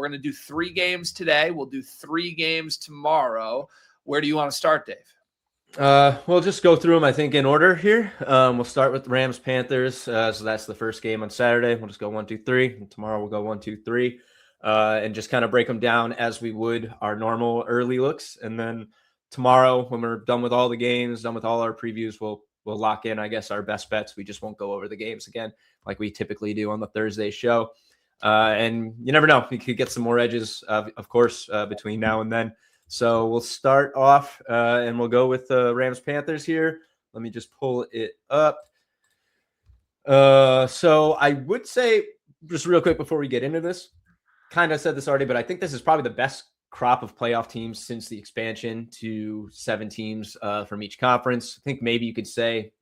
We're going to do 3 games today. We'll do 3 games tomorrow. Where do you want to start, Dave? We'll just go through them, I think, in order here. We'll start with Rams-Panthers. So that's the first game on Saturday. We'll just go 1, 2, 3. And tomorrow we'll go 1, 2, 3. And just kind of break them down as we would our normal early looks. And then tomorrow, when we're done with all the games, done with all our previews, we'll lock in, I guess, our best bets. We just won't go over the games again like we typically do on the Thursday show. And you never know. We could get some more edges, of course, between now and then. So we'll start off and we'll go with the Rams-Panthers here. Let me just pull it up. So I would say, just real quick before we get into this, kind of said this already, but I think this is probably the best crop of playoff teams since the expansion to 7 teams from each conference. I think maybe you could say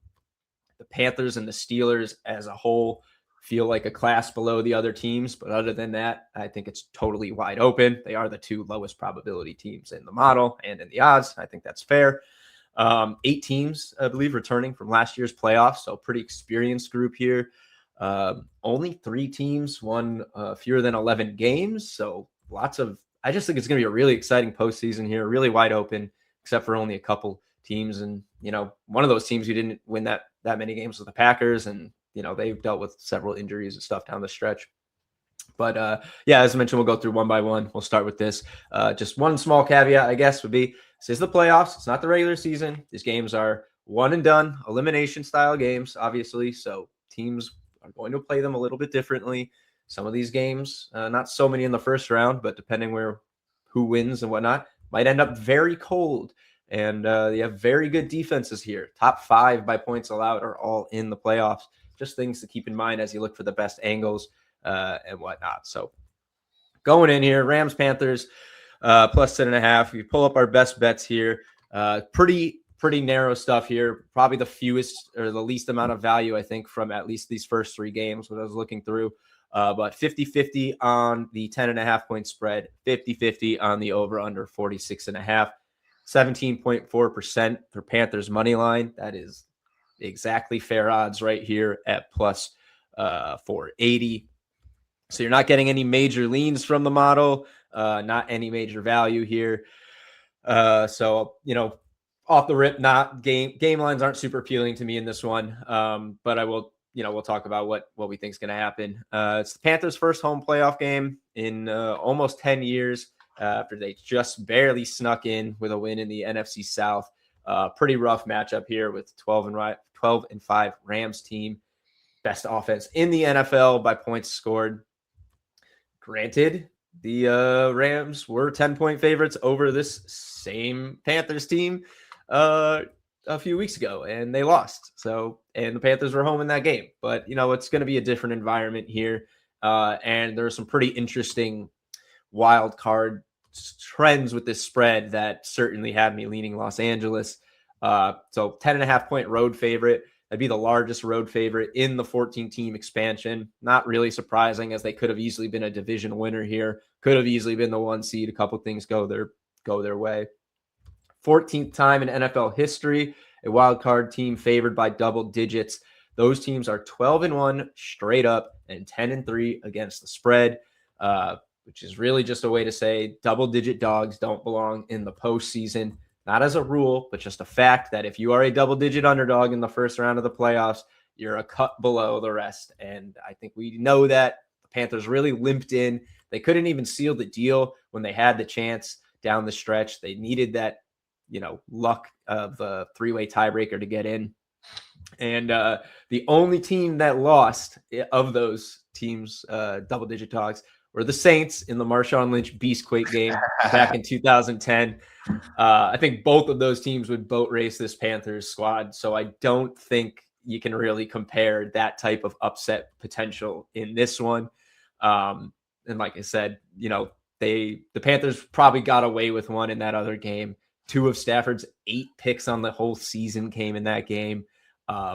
the Panthers and the Steelers as a whole feel like a class below the other teams. But other than that, I think it's totally wide open. They are the 2 lowest probability teams in the model and in the odds. I think that's fair. 8 teams, I believe, returning from last year's playoffs. So pretty experienced group here. Only 3 teams won fewer than 11 games. So I just think it's going to be a really exciting postseason here, really wide open, except for only a couple teams. And, one of those teams who didn't win that many games was the Packers. And, they've dealt with several injuries and stuff down the stretch. But as I mentioned, we'll go through one by one. We'll start with this. Just one small caveat, I guess, would be this is the playoffs. It's not the regular season. These games are one and done, elimination style games, obviously. So teams are going to play them a little bit differently. Some of these games, not so many in the first round, but depending who wins and whatnot, might end up very cold. And they have very good defenses here. Top 5 by points allowed are all in the playoffs. Just things to keep in mind as you look for the best angles and whatnot. So going in here, Rams-Panthers plus 10.5. We pull up our best bets here. Pretty narrow stuff here. Probably the fewest or the least amount of value, I think, from at least these first 3 games, what I was looking through. But 50-50 on the 10.5 point spread, 50-50 on the over-under 46.5, 17.4% for Panthers money line. That is exactly fair odds right here at plus 480. So you're not getting any major leans from the model, not any major value here. So, off the rip, not game lines aren't super appealing to me in this one. But I will, we'll talk about what we think is going to happen. It's the Panthers' first home playoff game in almost 10 years after they just barely snuck in with a win in the NFC South. Pretty rough matchup here with 12-5 Rams team. Best offense in the NFL by points scored. Granted, the Rams were 10-point favorites over this same Panthers team a few weeks ago, and they lost. And the Panthers were home in that game. But, it's going to be a different environment here. And there are some pretty interesting wild card trends with this spread that certainly had me leaning Los Angeles. So 10.5 point road favorite. That'd be the largest road favorite in the 14-team expansion. Not really surprising, as they could have easily been a division winner here. Could have easily been the 1 seed. A couple things go their way. 14th time in NFL history, a wild card team favored by double digits. Those teams are 12-1 straight up and 10-3 against the spread, which is really just a way to say double-digit dogs don't belong in the postseason. Not as a rule, but just a fact that if you are a double-digit underdog in the first round of the playoffs, you're a cut below the rest. And I think we know that the Panthers really limped in. They couldn't even seal the deal when they had the chance down the stretch. They needed that, luck of a 3-way tiebreaker to get in. And the only team that lost of those teams, double-digit dogs, were the Saints in the Marshawn Lynch Beastquake game back in 2010. I think both of those teams would boat race this Panthers squad. So I don't think you can really compare that type of upset potential in this one. And like I said, the Panthers probably got away with one in that other game. 2 of Stafford's 8 picks on the whole season came in that game.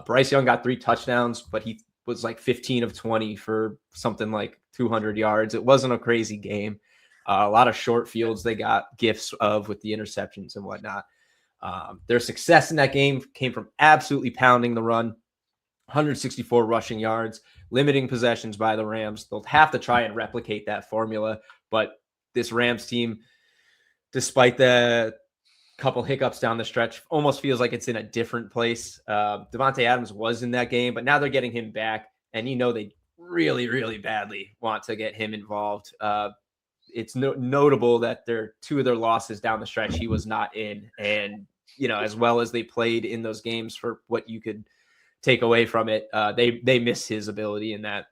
Bryce Young got 3 touchdowns, but he was like 15 of 20 for something like 200 yards. It wasn't a crazy game. A lot of short fields they got gifts of with the interceptions and whatnot. Their success in that game came from absolutely pounding the run, 164 rushing yards, limiting possessions by the Rams. They'll have to try and replicate that formula But this Rams team, despite the couple hiccups down the stretch, almost feels like it's in a different place. Devontae Adams was in that game, but now they're getting him back, and they really, really badly want to get him involved. It's notable that two of their losses down the stretch he was not in, and as well as they played in those games for what you could take away from it, they miss his ability in that,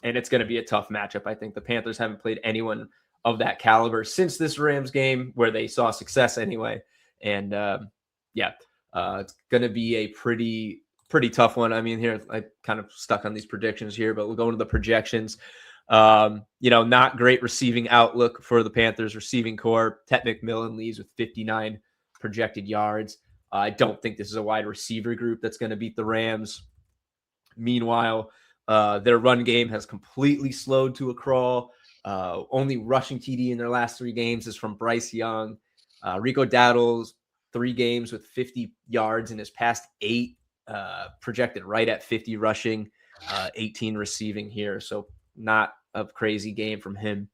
and it's going to be a tough matchup. I think the Panthers haven't played anyone of that caliber since this Rams game where they saw success anyway. And it's going to be a pretty tough one. I mean, here I kind of stuck on these predictions here, but we'll go into the projections. Not great receiving outlook for the Panthers receiving core. Tet McMillan leads with 59 projected yards. I don't think this is a wide receiver group that's going to beat the Rams. Meanwhile, their run game has completely slowed to a crawl. Only rushing TD in their last 3 games is from Bryce Young. Rico Dowdle's 3 games with 50 yards in his past 8, projected right at 50 rushing, 18 receiving here. So not a crazy game from him.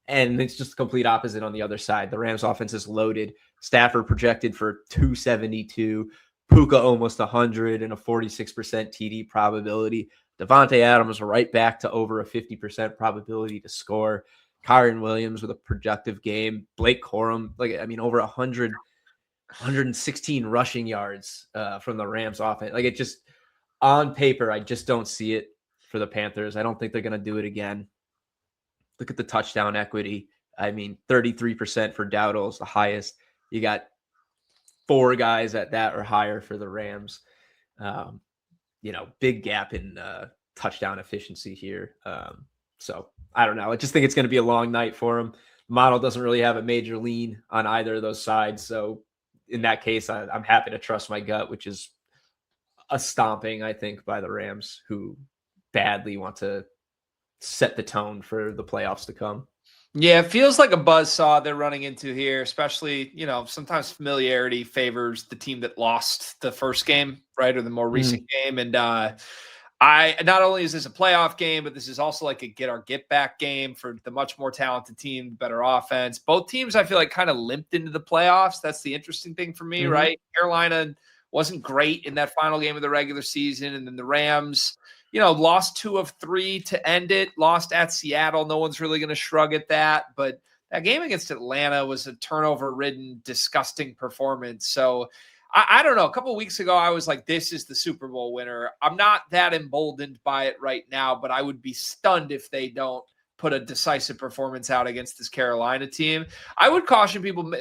And it's just the complete opposite on the other side. The Rams offense is loaded. Stafford projected for 272, Puka almost 100 and a 46% TD probability. Devontae Adams right back to over a 50% probability to score. Kyren Williams with a productive game. Blake Corum, over 116 rushing yards from the Rams offense. It just, on paper, I just don't see it for the Panthers. I don't think they're going to do it again. Look at the touchdown equity. 33% for Dowdle is the highest. You got 4 guys at that or higher for the Rams. Big gap in touchdown efficiency here. So I don't know. I just think it's going to be a long night for him. The model doesn't really have a major lean on either of those sides. So in that case, I'm happy to trust my gut, which is a stomping, I think, by the Rams, who badly want to set the tone for the playoffs to come. Yeah, it feels like a buzzsaw they're running into here, especially, sometimes familiarity favors the team that lost the first game, right? Or the more recent game. And not only is this a playoff game, but this is also like a get back game for the much more talented team, better offense. Both teams, I feel like, kind of limped into the playoffs. That's the interesting thing for me, right? Carolina wasn't great in that final game of the regular season. And then the Rams, lost 2 of 3 to end it, lost at Seattle. No one's really going to shrug at that. But that game against Atlanta was a turnover-ridden, disgusting performance. So I don't know. A couple of weeks ago, I was like, this is the Super Bowl winner. I'm not that emboldened by it right now, but I would be stunned if they don't put a decisive performance out against this Carolina team. I would caution people,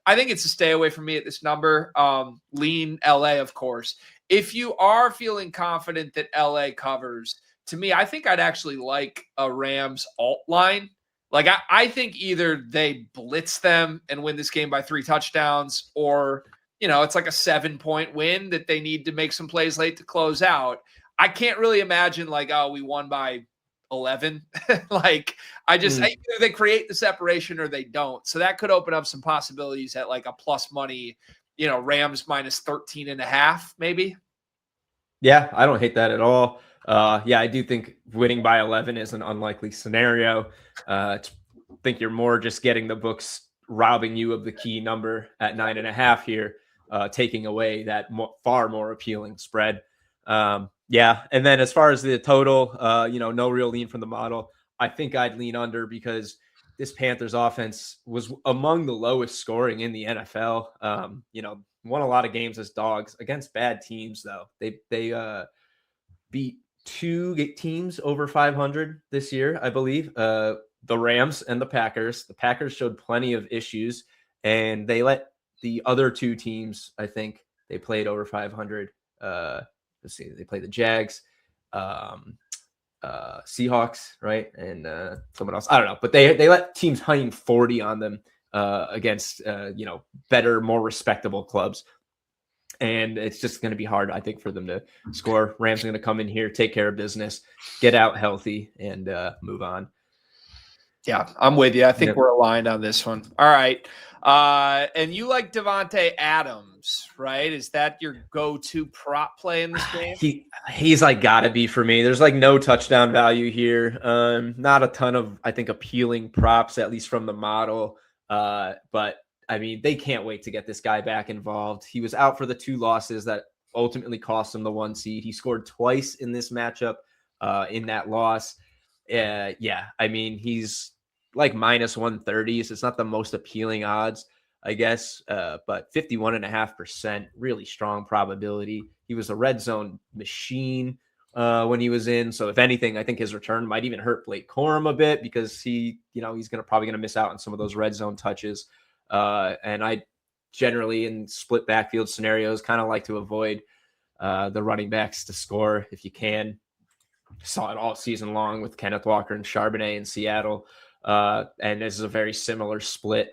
I think it's a stay away from me at this number. Lean LA, of course. If you are feeling confident that LA covers, to me, I think I'd actually like a Rams alt line. I think either they blitz them and win this game by 3 touchdowns, or, it's like a 7-point win that they need to make some plays late to close out. I can't really imagine we won by 11. Either they create the separation or they don't. So that could open up some possibilities at a plus money, Rams minus 13.5, maybe. Yeah, I don't hate that at all. I do think winning by 11 is an unlikely scenario. I think you're more just getting the books robbing you of the key number at 9.5 here, taking away that far more appealing spread. And then as far as the total, no real lean from the model. I think I'd lean under because this Panthers offense was among the lowest scoring in the NFL. Won a lot of games as dogs against bad teams, though. They beat 2 teams over 500 this year, I believe. The Rams and the Packers. The Packers showed plenty of issues, and they let the other 2 teams, I think, they played over 500. Let's see, they played the Jags, Seahawks, right? And someone else. I don't know. But they let teams hang 40 on them against, better, more respectable clubs. And it's just going to be hard, I think, for them to score. Rams are going to come in here, take care of business, get out healthy, and move on. Yeah, I'm with you. I think Yeah. we're aligned on this one. All right. And you like Devontae Adams, right? Is that your go-to prop play in this game? He's like gotta be for me. There's like no touchdown value here. Not a ton of, I think, appealing props, at least from the model. But I mean, they can't wait to get this guy back involved. He was out for the 2 losses that ultimately cost him the 1 seed. He scored twice in this matchup, in that loss. Yeah, I mean, he's like minus 130, so it's not the most appealing odds, I guess, but 51.5%, really strong probability. He was a red zone machine when he was in. So if anything, I think his return might even hurt Blake Corum a bit because he's probably gonna miss out on some of those red zone touches. And I generally in split backfield scenarios kind of like to avoid the running backs to score if you can. Saw it all season long with Kenneth Walker and Charbonnet in Seattle. And this is a very similar split.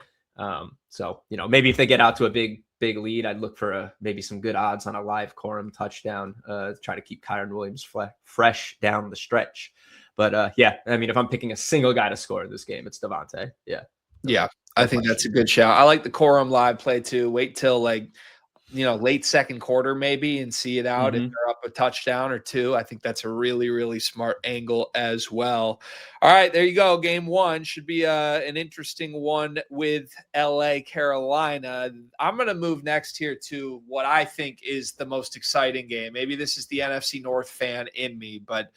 So, maybe if they get out to a big lead, I'd look for maybe some good odds on a live Corum touchdown, try to keep Kyren Williams fresh down the stretch. But yeah, I mean, if I'm picking a single guy to score this game, it's Devontae. Yeah. Yeah, I think that's a good shout. I like the Corum live play too. Wait till late second quarter maybe and see it out if they're up a touchdown or 2. I think that's a really, really smart angle as well. All right, there you go. Game 1 should be an interesting one with LA, Carolina. I'm going to move next here to what I think is the most exciting game. Maybe this is the NFC North fan in me, but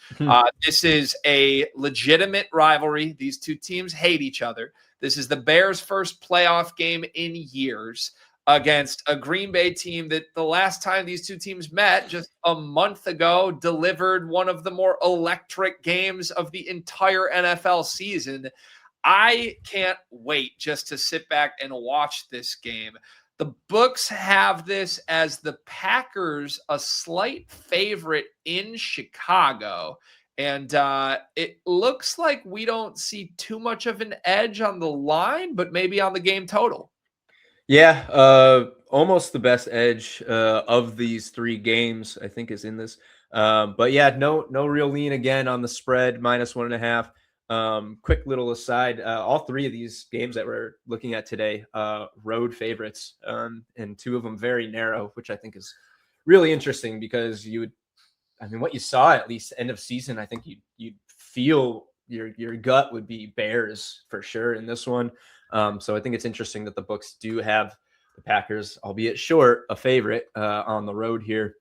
this is a legitimate rivalry. These two teams hate each other. This is the Bears' first playoff game in years against a Green Bay team that the last time these two teams met just a month ago delivered one of the more electric games of the entire NFL season. I can't wait just to sit back and watch this game. The books have this as the Packers a slight favorite in Chicago. And it looks like we don't see too much of an edge on the line, but maybe on the game total. Yeah, almost the best edge of these 3 games, I think, is in this. But yeah, no real lean again on the spread, minus 1.5. Quick little aside, all 3 of these games that we're looking at today, road favorites, and 2 of them very narrow, which I think is really interesting because what you saw at least end of season, I think you'd feel your gut would be Bears for sure in this one. So I think it's interesting that the books do have the Packers, albeit short, a favorite on the road here.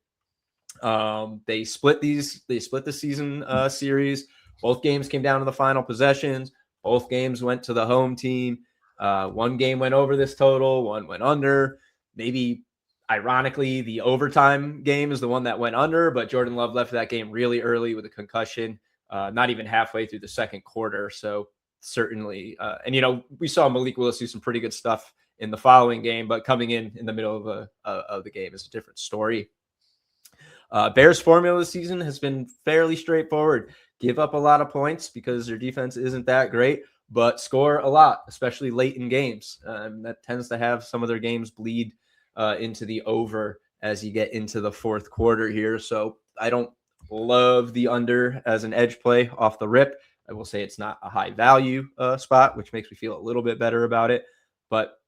They split the season series. Both games came down to the final possessions. Both games went to the home team. One game went over this total, one went under. Maybe ironically, the overtime game is the one that went under, but Jordan Love left that game really early with a concussion, not even halfway through the second quarter. So certainly, and we saw Malik Willis do some pretty good stuff in the following game, but coming in the middle of the game is a different story. Bears' formula this season has been fairly straightforward. Give up a lot of points because their defense isn't that great, but score a lot, especially late in games. That tends to have some of their games bleed into the over as you get into the fourth quarter here. So I don't love the under as an edge play off the rip. I will say it's not a high value spot, which makes me feel a little bit better about it. But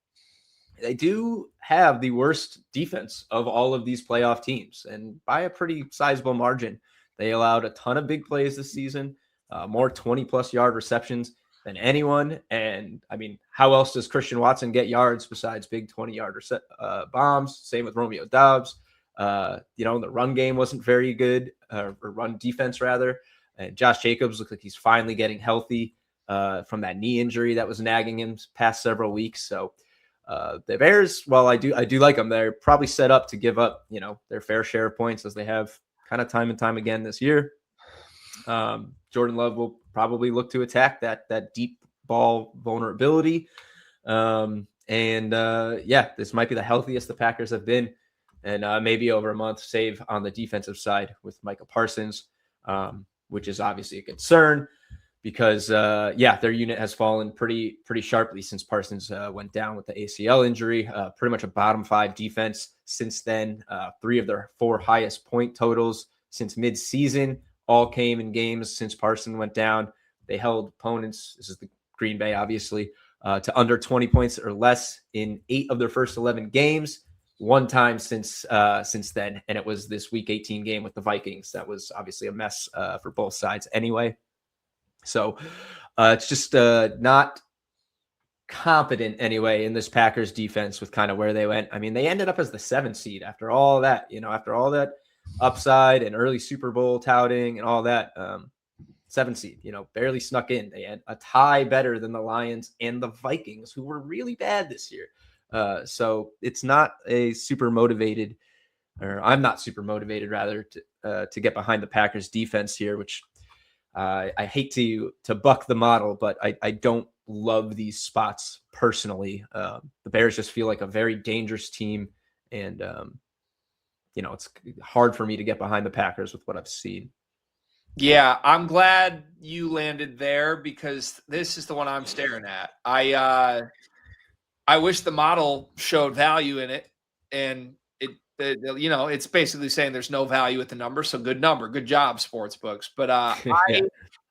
they do have the worst defense of all of these playoff teams, and by a pretty sizable margin. They allowed a ton of big plays this season, more 20-plus yard receptions than anyone. And, I mean, how else does Christian Watson get yards besides big 20-yard bombs? Same with Romeo Doubs. The run game wasn't very good, or run defense, rather. And Josh Jacobs looks like he's finally getting healthy from that knee injury that was nagging him past several weeks. So the Bears, while I do like them, they're probably set up to give up, their fair share of points as they have kind of time and time again this year. Jordan Love will probably look to attack that deep ball vulnerability. This might be the healthiest the Packers have been, and maybe over a month, save on the defensive side with Micah Parsons, which is obviously a concern because their unit has fallen pretty sharply since Parsons went down with the ACL injury. Pretty much a bottom 5 defense since then. 3 of their 4 highest point totals since mid-season all came in games since Parsons went down. They held opponents. This is the Green Bay, obviously, to under 20 points or less in 8 of their first 11 games. One time since then, and it was this Week 18 game with the Vikings. That was obviously a mess for both sides anyway. So it's just not competent anyway in this Packers defense with kind of where they went. I mean, they ended up as the 7th seed after all that, after all that upside and early Super Bowl touting and all that. 7th seed, barely snuck in. They had a tie better than the Lions and the Vikings, who were really bad this year. So it's not a super motivated, or I'm not super motivated rather to get behind the Packers defense here, which I hate to buck the model, but I don't love these spots personally. The Bears just feel like a very dangerous team, and it's hard for me to get behind the Packers with what I've seen. Yeah, I'm glad you landed there because this is the one I'm staring at. I wish the model showed value in it, and it's basically saying there's no value at the number. So good number, good job, sports books. But Yeah.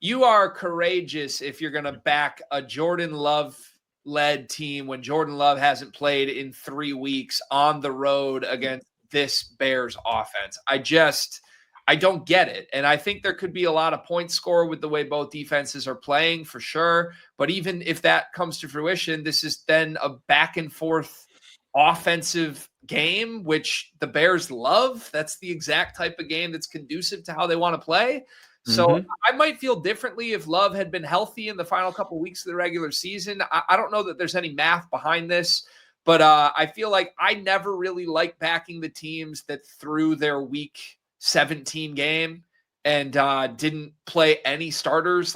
You are courageous if you're going to back a Jordan Love led team when Jordan Love hasn't played in 3 weeks on the road against this Bears offense. I don't get it. And I think there could be a lot of points scored with the way both defenses are playing for sure. But even if that comes to fruition, this is then a back and forth offensive game, which the Bears love. That's the exact type of game that's conducive to how they want to play. So I might feel differently if Love had been healthy in the final couple of weeks of the regular season. I don't know that there's any math behind this, but I feel like I never really like backing the teams that threw their week 17 game and didn't play any starters.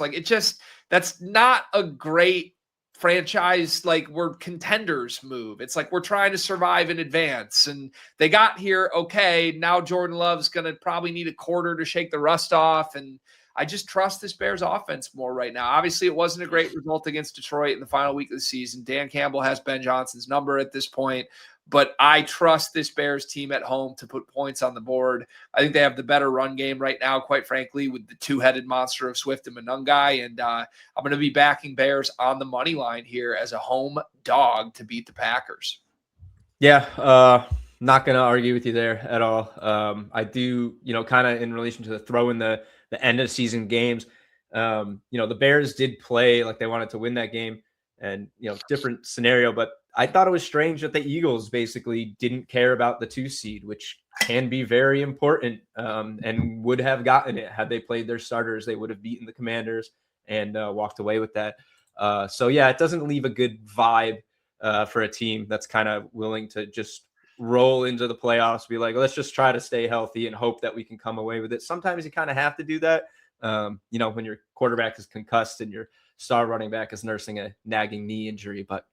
That's not a great franchise, like we're contenders move. It's like we're trying to survive in advance, and they got here. Okay, now Jordan Love's going to probably need a quarter to shake the rust off, and I just trust this Bears offense more right now. Obviously, it wasn't a great result against Detroit in the final week of the season. Dan Campbell has Ben Johnson's number at this point, but I trust this Bears team at home to put points on the board. I think they have the better run game right now, quite frankly, with the two-headed monster of Swift and Monungai. And I'm going to be backing Bears on the money line here as a home dog to beat the Packers. Yeah, not going to argue with you there at all. I do, kind of in relation to the throw in the end of season games, the Bears did play like they wanted to win that game, and, different scenario, but I thought it was strange that the Eagles basically didn't care about the 2 seed, which can be very important, and would have gotten it had they played their starters. They would have beaten the Commanders and walked away with that. So yeah, it doesn't leave a good vibe for a team that's kind of willing to just roll into the playoffs, be like, let's just try to stay healthy and hope that we can come away with it. Sometimes you kind of have to do that. When your quarterback is concussed and your star running back is nursing a nagging knee injury, but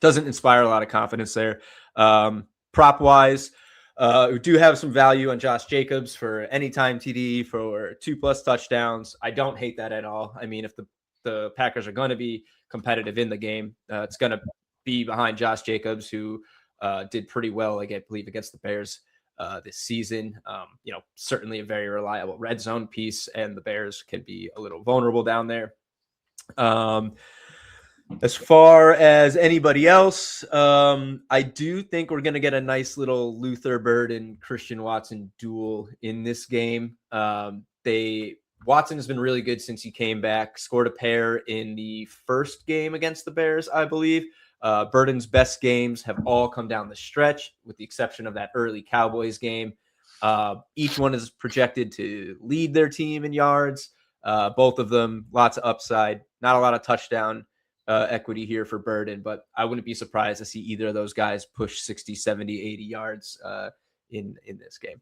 doesn't inspire a lot of confidence there. Prop wise, we do have some value on Josh Jacobs for anytime TD for 2+ touchdowns. I don't hate that at all. I mean, if the Packers are going to be competitive in the game, it's going to be behind Josh Jacobs, who did pretty well, I believe, against the Bears this season. Certainly a very reliable red zone piece, and the Bears can be a little vulnerable down there. As far as anybody else, I do think we're going to get a nice little Luther Bird and Christian Watson duel in this game. Watson has been really good since he came back, scored a pair in the first game against the Bears, I believe. Burden's best games have all come down the stretch, with the exception of that early Cowboys game. Each one is projected to lead their team in yards. Both of them, lots of upside, not a lot of touchdown equity here for Burden, but I wouldn't be surprised to see either of those guys push 60, 70, 80 yards in this game.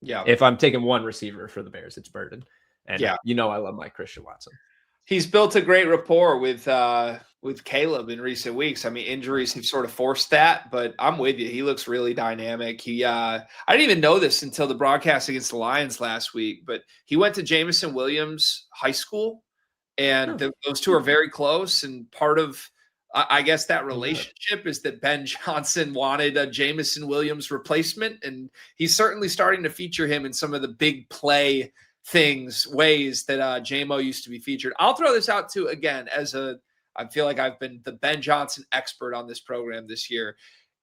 Yeah. If I'm taking one receiver for the Bears, it's Burden. And yeah, I love my Christian Watson. He's built a great rapport with Caleb in recent weeks. I mean, injuries have sort of forced that, but I'm with you. He looks really dynamic. I didn't even know this until the broadcast against the Lions last week, but he went to Jamison Williams High School, and those two are very close. And part of, I guess, that relationship is that Ben Johnson wanted a Jamison Williams replacement, and he's certainly starting to feature him in some of the big play ways that JMO used to be featured. I'll throw this out too, again, I feel like I've been the Ben Johnson expert on this program this year.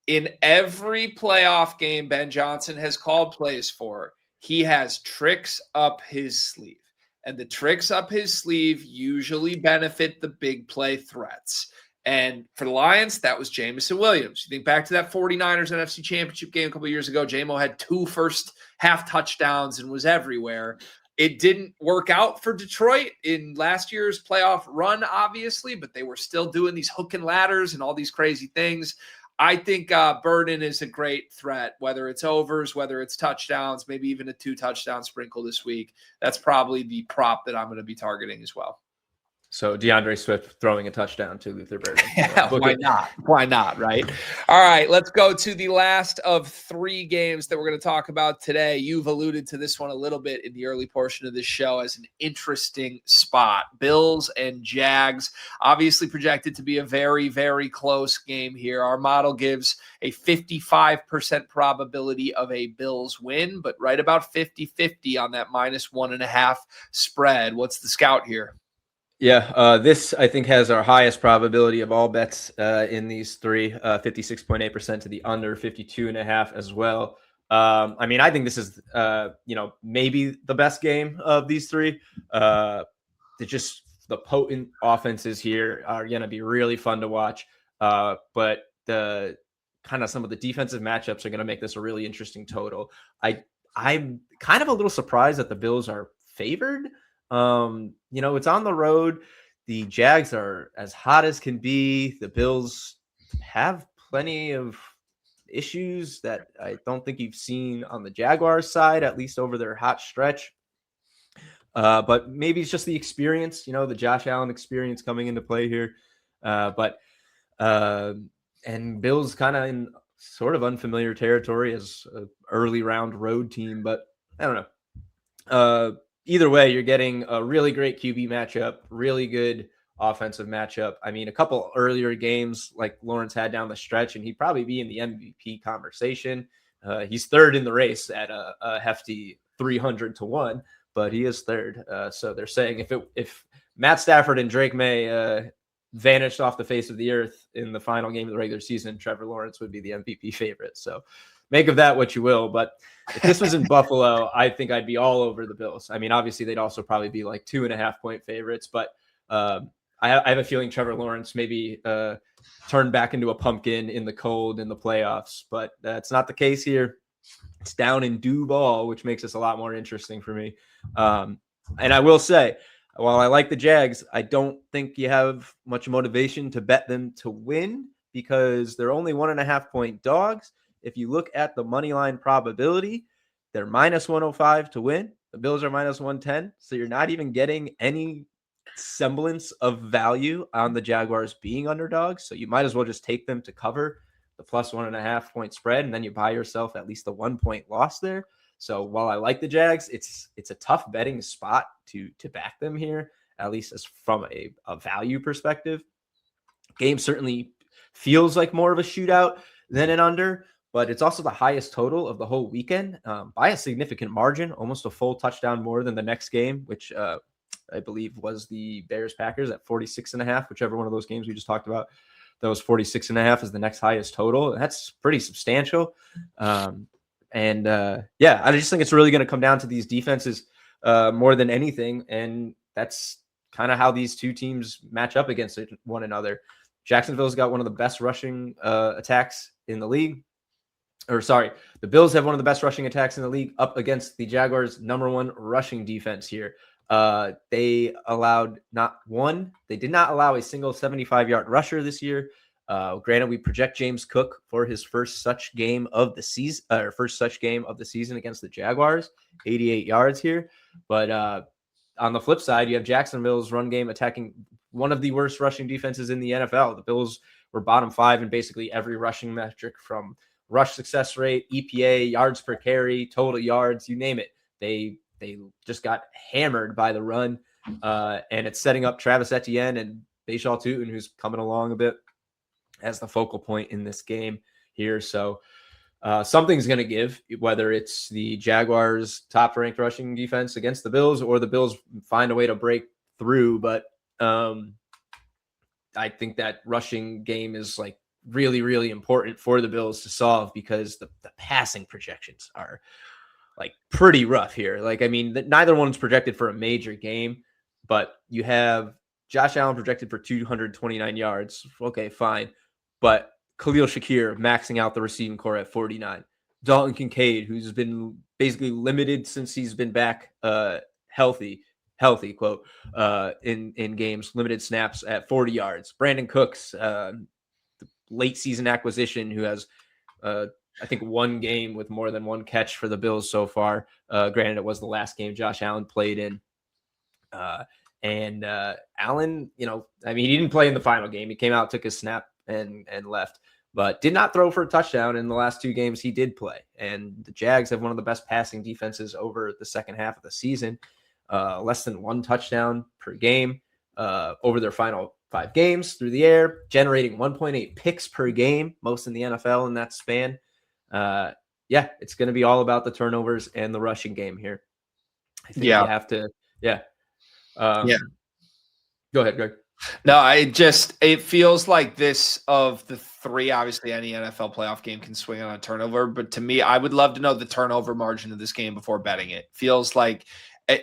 In every playoff game Ben Johnson has called plays for, he has tricks up his sleeve. And the tricks up his sleeve usually benefit the big play threats. And for the Lions, that was Jameson Williams. You think back to that 49ers NFC Championship game a couple of years ago, JMO had 2 first half touchdowns and was everywhere. It didn't work out for Detroit in last year's playoff run, obviously, but they were still doing these hook and ladders and all these crazy things. I think Burden is a great threat, whether it's overs, whether it's touchdowns, maybe even a 2-touchdown sprinkle this week. That's probably the prop that I'm going to be targeting as well. So DeAndre Swift throwing a touchdown to Luther Burden. Yeah, why not? Why not, right? All right, let's go to the last of 3 games that we're going to talk about today. You've alluded to this one a little bit in the early portion of this show as an interesting spot. Bills and Jags, obviously projected to be a very, very close game here. Our model gives a 55% probability of a Bills win, but right about 50-50 on that -1.5 spread. What's the scout here? Yeah, this I think has our highest probability of all bets in these 3, 56.8% to the under, 52.5 as well. I mean, I think this is, maybe the best game of these 3. The potent offenses here are going to be really fun to watch. But the kind of some of the defensive matchups are going to make this a really interesting total. I'm kind of a little surprised that the Bills are favored. It's on the road. The Jags are as hot as can be. The Bills have plenty of issues that I don't think you've seen on the Jaguars side, at least over their hot stretch. But maybe it's just the experience, the Josh Allen experience coming into play here. And Bills kind of in sort of unfamiliar territory as an early round road team, but I don't know. Either way, you're getting a really great QB matchup, really good offensive matchup. I mean, a couple earlier games like Lawrence had down the stretch, and he'd probably be in the MVP conversation. He's third in the race at a hefty 300-1, but he is third. So they're saying if Matt Stafford and Drake May vanished off the face of the earth in the final game of the regular season, Trevor Lawrence would be the MVP favorite. So make of that what you will. But if this was in Buffalo, I think I'd be all over the Bills. I mean, obviously, they'd also probably be like 2.5-point favorites. But I have a feeling Trevor Lawrence maybe turned back into a pumpkin in the cold in the playoffs. But that's not the case here. It's down in Duval, which makes this a lot more interesting for me. And I will say, while I like the Jags, I don't think you have much motivation to bet them to win because they're only 1.5-point dogs. If you look at the money line probability, they're -105 to win. The Bills are -110. So you're not even getting any semblance of value on the Jaguars being underdogs. So you might as well just take them to cover the +1.5-point spread. And then you buy yourself at least a 1-point loss there. So while I like the Jags, it's a tough betting spot to back them here, at least as from a value perspective. Game certainly feels like more of a shootout than an under, but it's also the highest total of the whole weekend by a significant margin, almost a full touchdown more than the next game, which I believe was the Bears-Packers at 46.5, whichever one of those games we just talked about. That was 46.5 is the next highest total. That's pretty substantial. I just think it's really going to come down to these defenses more than anything. And that's kind of how these two teams match up against one another. Jacksonville's got one of the best rushing attacks in the league. The Bills have one of the best rushing attacks in the league up against the Jaguars' #1 rushing defense here. They did not allow a single 75-yard rusher this year. Granted, we project James Cook for his first such game of the season against the Jaguars, 88 yards here. But on the flip side, you have Jacksonville's run game attacking one of the worst rushing defenses in the NFL. The Bills were bottom 5 in basically every rushing metric, from rush success rate, EPA, yards per carry, total yards, you name it. They just got hammered by the run, and it's setting up Travis Etienne and Bashaw Tutin, who's coming along a bit, as the focal point in this game here. So Something's going to give, whether it's the Jaguars' top-ranked rushing defense against the Bills or the Bills find a way to break through. But I think that rushing game is like really, really important for the Bills to solve because the passing projections are like pretty rough here. Like, I mean, neither one's projected for a major game, but you have Josh Allen projected for 229 yards. Okay, fine. But Khalil Shakir maxing out the receiving core at 49. Dalton Kincaid, who's been basically limited since he's been back healthy quote, in games, limited snaps at 40 yards. Brandon Cooks, the late season acquisition, who has I think one game with more than one catch for the Bills so far. Granted, it was the last game Josh Allen played in. And Allen, you know, I mean, he didn't play in the final game. He came out, took his snap, and left, but did not throw for a touchdown in the last two games he did play. And the Jags have one of the best passing defenses over the second half of the season. Less than one touchdown per game over their final 5 games through the air, generating 1.8 picks per game, most in the NFL in that span. Yeah, it's going to be all about the turnovers and the rushing game here. I think you have to, Go ahead, Greg. No, it feels like this of the 3, obviously any NFL playoff game can swing on a turnover, but to me, I would love to know the turnover margin of this game before betting it. Feels like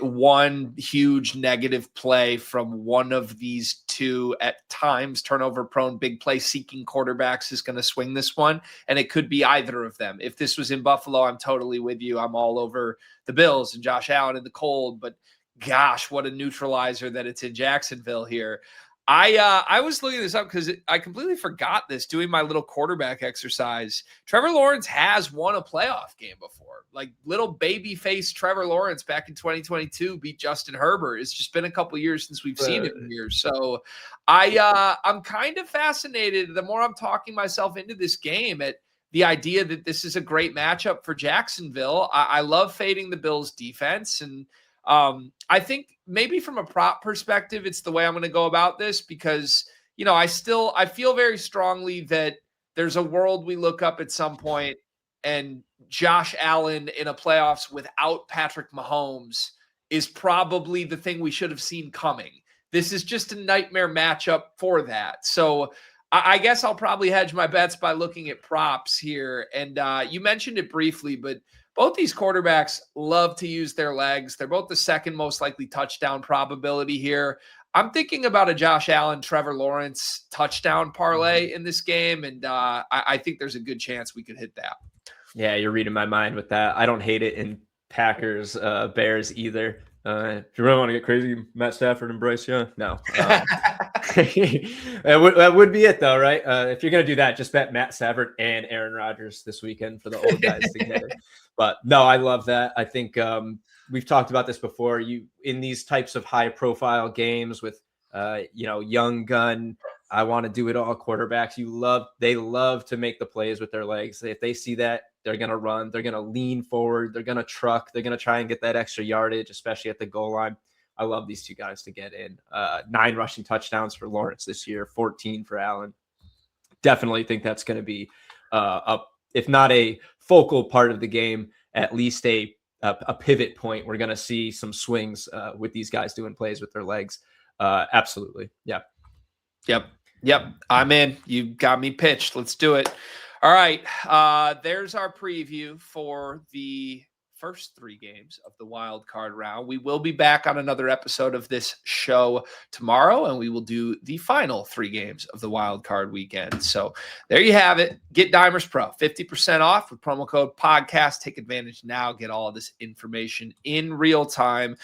one huge negative play from one of these 2 at times turnover prone big play seeking quarterbacks is going to swing this one. And it could be either of them. If this was in Buffalo, I'm totally with you. I'm all over the Bills and Josh Allen in the cold, but gosh, what a neutralizer that it's in Jacksonville here. I was looking this up because I completely forgot this doing my little quarterback exercise. Trevor Lawrence has won a playoff game before. Like little baby face Trevor Lawrence back in 2022 beat Justin Herbert. It's just been a couple years since we've seen him here. So I'm kind of fascinated. The more I'm talking myself into this game at the idea that this is a great matchup for Jacksonville. I love fading the Bills defense, and I think maybe from a prop perspective, it's the way I'm going to go about this because, you know, I feel very strongly that there's a world we look up at some point and Josh Allen in a playoffs without Patrick Mahomes is probably the thing we should have seen coming. This is just a nightmare matchup for that. So I guess I'll probably hedge my bets by looking at props here. And you mentioned it briefly, but both these quarterbacks love to use their legs. They're both the second most likely touchdown probability here. I'm thinking about a Josh Allen, Trevor Lawrence touchdown parlay in this game, and I think there's a good chance we could hit that. Yeah, you're reading my mind with that. I don't hate it in Packers, Bears either. If you really want to get crazy, Matt Stafford and Bryce Young. No. That would be it, though, right? If you're going to do that, just bet Matt Stafford and Aaron Rodgers this weekend for the old guys together. But no, I love that. I think we've talked about this before. You in these types of high-profile games with, young gun, I want to do it all quarterbacks. They love to make the plays with their legs. If they see that, they're going to run. They're going to lean forward. They're going to truck. They're going to try and get that extra yardage, especially at the goal line. I love these two guys to get in. 9 rushing touchdowns for Lawrence this year, 14 for Allen. Definitely think that's going to be, if not a focal part of the game, at least a pivot point. We're going to see some swings with these guys doing plays with their legs. Absolutely. Yeah. Yep. I'm in. You got me pitched. Let's do it. All right. There's our preview for the first 3 games of the wild card round. We will be back on another episode of this show tomorrow, and we will do the final 3 games of the wild card weekend. So there you have it. Get Dimers Pro, 50% off with promo code podcast. Take advantage now. Get all of this information in real time.